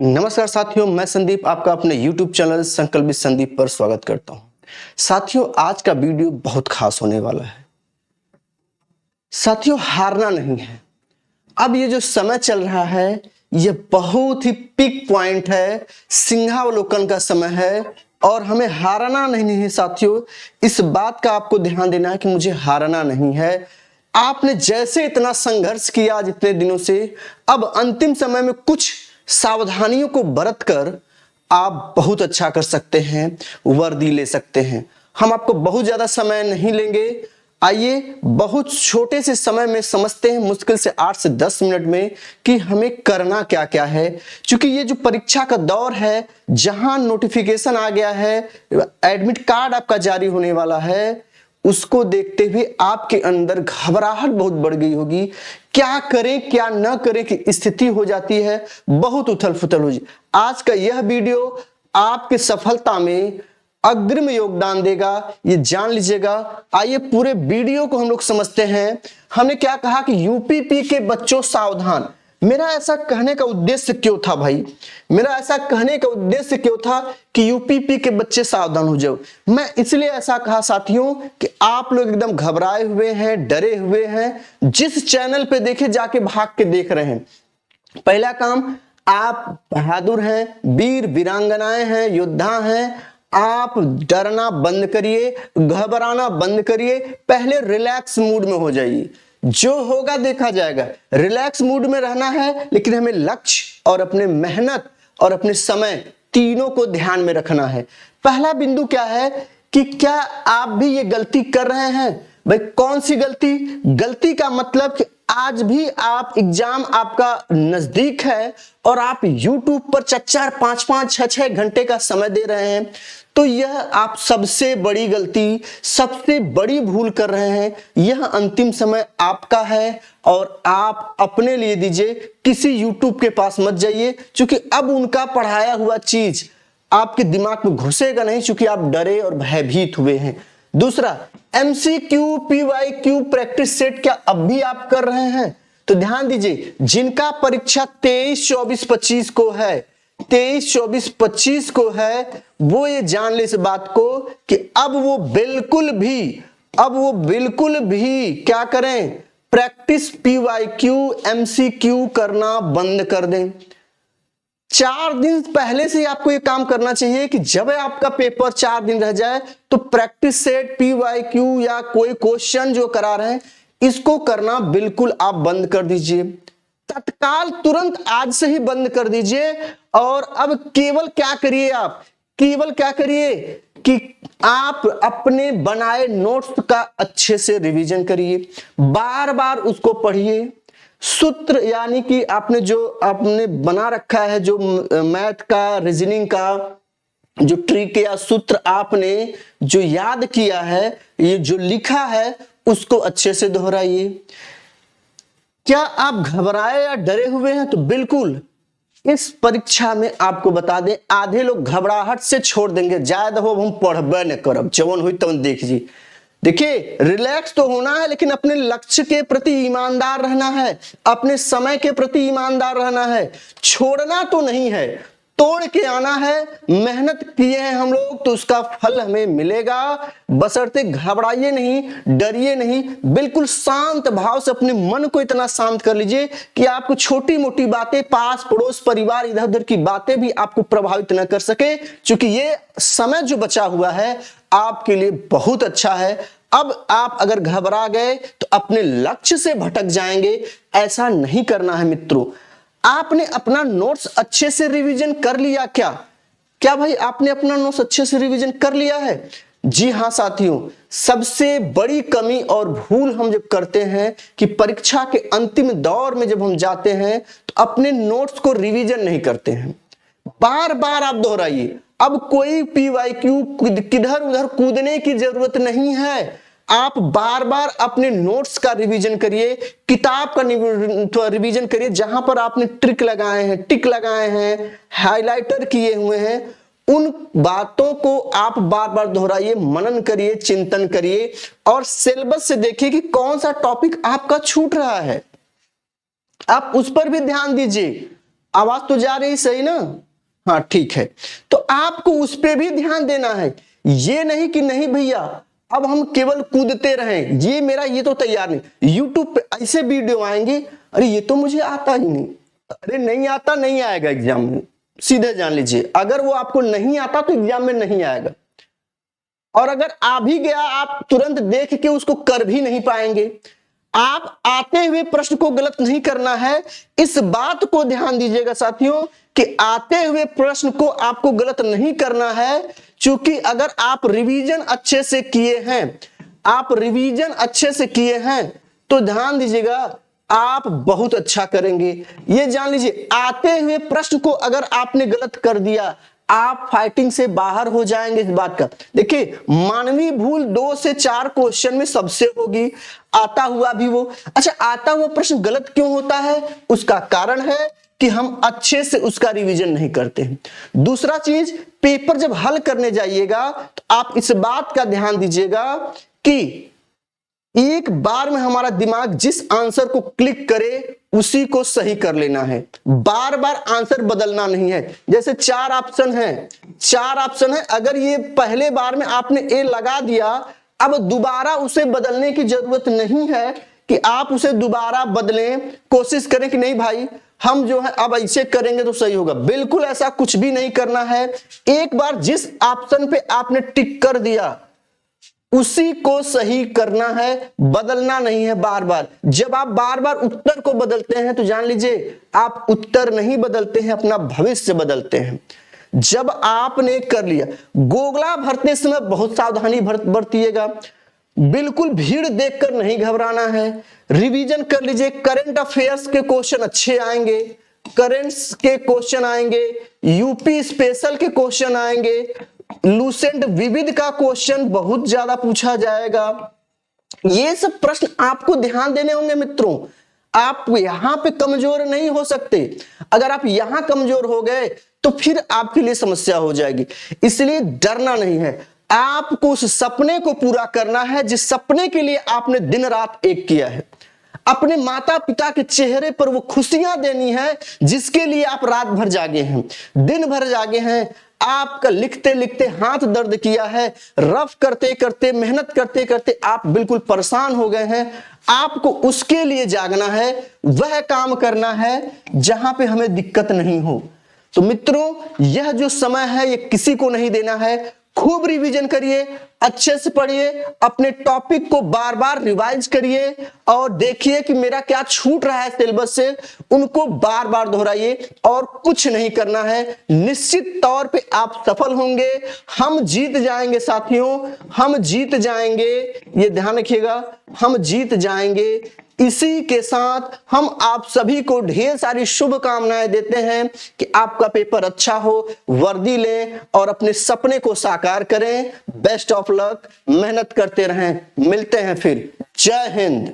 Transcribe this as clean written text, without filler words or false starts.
नमस्कार साथियों, मैं संदीप आपका अपने YouTube चैनल संकल्प विद संदीप पर स्वागत करता हूं। साथियों, आज का वीडियो बहुत खास होने वाला है। साथियों, हारना नहीं है। अब ये जो समय चल रहा है, ये बहुत ही पीक पॉइंट है, सिंहावलोकन का समय है और हमें हारना नहीं है। साथियों, इस बात का आपको ध्यान देना है कि मुझे हारना नहीं है। आपने जैसे इतना संघर्ष किया आज इतने दिनों से, अब अंतिम समय में कुछ सावधानियों को बरत कर आप बहुत अच्छा कर सकते हैं, वर्दी ले सकते हैं। हम आपको बहुत ज्यादा समय नहीं लेंगे। आइए बहुत छोटे से समय में समझते हैं, मुश्किल से 8 से 10 मिनट में, कि हमें करना क्या क्या है। क्योंकि ये जो परीक्षा का दौर है, जहां नोटिफिकेशन आ गया है, एडमिट कार्ड आपका जारी होने वाला है, उसको देखते हुए आपके अंदर घबराहट बहुत बढ़ गई होगी। क्या करें क्या न करें की स्थिति हो जाती है, बहुत उथल फुथल हो जाती। आज का यह वीडियो आपकी सफलता में अग्रिम योगदान देगा, ये जान लीजिएगा। आइए पूरे वीडियो को हम लोग समझते हैं। हमने क्या कहा कि यूपीपी के बच्चों सावधान। मेरा ऐसा कहने का उद्देश्य क्यों था भाई? मेरा ऐसा कहने का उद्देश्य क्यों था कि यूपीपी के बच्चे सावधान हो जाओ? मैं इसलिए ऐसा कहा साथियों कि आप लोग एकदम घबराए हुए हैं, डरे हुए हैं। जिस चैनल पे देखे जाके भाग के देख रहे हैं। पहला काम, आप बहादुर हैं, वीर वीरांगनाएं हैं, योद्धा हैं। आप डरना बंद करिए, घबराना बंद करिए, पहले रिलैक्स मूड में हो जाइए। जो होगा देखा जाएगा। रिलैक्स मूड में रहना है, लेकिन हमें लक्ष्य और अपने मेहनत और अपने समय तीनों को ध्यान में रखना है। पहला बिंदु क्या है कि क्या आप भी ये गलती कर रहे हैं? भाई कौन सी गलती? गलती का मतलब कि आज भी आप एग्जाम आपका नजदीक है और आप YouTube पर 4-4, 5-5, 6-6 घंटे का समय दे रहे हैं, तो यह आप सबसे बड़ी गलती, सबसे बड़ी भूल कर रहे हैं। यह अंतिम समय आपका है और आप अपने लिए दीजिए, किसी YouTube के पास मत जाइए, क्योंकि अब उनका पढ़ाया हुआ चीज आपके दिमाग में घुसेगा नहीं, क्योंकि आप डरे और भयभीत हुए हैं। दूसरा, MCQ PYQ प्रैक्टिस सेट क्या अब भी आप कर रहे हैं? तो ध्यान दीजिए, जिनका परीक्षा 23, 24, 25 को है, 23, 24, 25 को है, वो ये जान ले इस बात को कि अब वो बिल्कुल भी क्या करें? प्रैक्टिस PYQ MCQ करना बंद कर दें। 4 दिन पहले से आपको ये काम करना चाहिए कि जब आपका पेपर 4 दिन रह जाए, तो प्रैक्टिस सेट PYQ या कोई क्वेश्चन जो करा रहे हैं, इसको करना बिल्कुल आप बंद कर दीजिए। तत्काल तुरंत आज से ही बंद कर दीजिए। और अब केवल क्या करिए? आप केवल क्या करिए कि आप अपने बनाए नोट्स का अच्छे से रिवीजन करिए, बार बार उसको पढ़िए। सूत्र यानी कि आपने बना रखा है, जो मैथ का, रीजनिंग का जो ट्रिक या सूत्र आपने जो याद किया है, ये जो लिखा है, उसको अच्छे से दोहराइए। क्या आप घबराए या डरे हुए हैं? तो बिल्कुल इस परीक्षा में आपको बता दें, आधे लोग घबराहट से छोड़ देंगे, ज्यादा हो हम पढ़बे न करब, जवन हुई तवन देखिए। देखिए, रिलैक्स तो होना है, लेकिन अपने लक्ष्य के प्रति ईमानदार रहना है, अपने समय के प्रति ईमानदार रहना है। छोड़ना तो नहीं है, तोड़ के आना है। मेहनत किए हैं हम लोग, तो उसका फल हमें मिलेगा। बशर्ते घबराइए नहीं, डरिए नहीं। बिल्कुल शांत भाव से अपने मन को इतना शांत कर लीजिए कि आपको छोटी मोटी बातें, पास पड़ोस परिवार इधर उधर की बातें भी आपको प्रभावित न कर सके, क्योंकि ये समय जो बचा हुआ है आपके लिए बहुत अच्छा है। अब आप अगर घबरा गए तो अपने लक्ष्य से भटक जाएंगे। ऐसा नहीं करना है मित्रों। आपने अपना नोट्स अच्छे से रिवीजन कर लिया क्या? क्या भाई आपने अपना नोट्स अच्छे से रिवीजन कर लिया है? जी हां साथियों, सबसे बड़ी कमी और भूल हम जब करते हैं कि परीक्षा के अंतिम दौर में जब हम जाते हैं, तो अपने नोट्स को रिवीजन नहीं करते हैं। बार बार आप दोहराइए। अब कोई PYQ किधर उधर कूदने की जरूरत नहीं है। आप बार बार अपने नोट्स का रिवीजन करिए, किताब का रिवीजन करिए। जहां पर आपने ट्रिक लगाए हैं, टिक लगाए हैं, हाइलाइटर किए हुए हैं, उन बातों को आप बार बार दोहराइए, मनन करिए, चिंतन करिए और सिलेबस से देखिए कि कौन सा टॉपिक आपका छूट रहा है। आप उस पर भी ध्यान दीजिए। आवाज तो जा रही सही ना? हाँ ठीक है। तो आपको उस पे भी ध्यान देना है, ये नहीं कि नहीं भैया अब हम केवल कूदते रहें, ये तो तैयार नहीं। यूट्यूब पे ऐसे वीडियो आएंगे, अरे ये तो मुझे आता ही नहीं, अरे नहीं आता, नहीं आएगा एग्जाम में, सीधे जान लीजिए। अगर वो आपको नहीं आता तो एग्जाम में नहीं आएगा, और अगर आ भी गया आप तुरंत देख के उसको कर भी नहीं पाएंगे। आप आते हुए प्रश्न को गलत नहीं करना है, इस बात को ध्यान दीजिएगा साथियों कि आते हुए प्रश्न को आपको गलत नहीं करना है। क्योंकि अगर आप रिवीजन अच्छे से किए हैं, तो ध्यान दीजिएगा आप बहुत अच्छा करेंगे। ये जान लीजिए, आते हुए प्रश्न को अगर आपने गलत कर दिया, आप फाइटिंग से बाहर हो जाएंगे। इस बात का देखिए, मानवीय भूल 2 से 4 क्वेश्चन में सबसे होगी, आता हुआ भी वो। अच्छा, आता हुआ प्रश्न गलत क्यों होता है? उसका कारण है कि हम अच्छे से उसका रिवीजन नहीं करते हैं। दूसरा चीज, पेपर जब हल करने जाइएगा तो आप इस बात का ध्यान दीजिएगा कि एक बार में हमारा दिमाग जिस आंसर को क्लिक करे उसी को सही कर लेना है, बार बार आंसर बदलना नहीं है। जैसे 4 ऑप्शन है, अगर ये पहले बार में आपने ए लगा दिया, अब दोबारा उसे बदलने की जरूरत नहीं है कि आप उसे दोबारा बदलें, कोशिश करें कि नहीं भाई हम जो है अब ऐसे करेंगे तो सही होगा। बिल्कुल ऐसा कुछ भी नहीं करना है। एक बार जिस ऑप्शन पे आपने टिक कर दिया उसी को सही करना है, बदलना नहीं है बार बार। जब आप बार बार उत्तर को बदलते हैं तो जान लीजिए आप उत्तर नहीं बदलते हैं, अपना भविष्य बदलते हैं। जब आपने कर लिया, गोगला भरते समय बहुत सावधानी बरतिएगा, बिल्कुल भीड़ देखकर नहीं घबराना है। रिवीजन कर लीजिए, करंट अफेयर्स के क्वेश्चन अच्छे आएंगे, करेंट्स के क्वेश्चन आएंगे, यूपी स्पेशल के क्वेश्चन आएंगे, लूसेंट विविध का क्वेश्चन बहुत ज्यादा पूछा जाएगा। ये सब प्रश्न आपको ध्यान देने होंगे मित्रों। आप यहां पे कमजोर नहीं हो सकते। अगर आप यहां कमजोर हो गए तो फिर आपके लिए समस्या हो जाएगी। इसलिए डरना नहीं है, आपको उस सपने को पूरा करना है जिस सपने के लिए आपने दिन रात एक किया है। अपने माता पिता के चेहरे पर वो खुशियां देनी है जिसके लिए आप रात भर जागे हैं, दिन भर जागे हैं। आपका लिखते लिखते हाथ दर्द किया है, रफ करते करते, मेहनत करते करते आप बिल्कुल परेशान हो गए हैं। आपको उसके लिए जागना है, वह काम करना है जहां पे हमें दिक्कत नहीं हो। तो मित्रों, यह जो समय है ये किसी को नहीं देना है। खूब रिवीजन करिए, अच्छे से पढ़िए, अपने टॉपिक को बार बार रिवाइज करिए और देखिए कि मेरा क्या छूट रहा है सिलेबस से, उनको बार बार दोहराइए। और कुछ नहीं करना है, निश्चित तौर पे आप सफल होंगे। हम जीत जाएंगे साथियों, हम जीत जाएंगे, ये ध्यान रखिएगा, हम जीत जाएंगे। इसी के साथ हम आप सभी को ढेर सारी शुभकामनाएं देते हैं कि आपका पेपर अच्छा हो, वर्दी लें और अपने सपने को साकार करें। बेस्ट ऑफ लक, मेहनत करते रहें। मिलते हैं फिर। जय हिंद।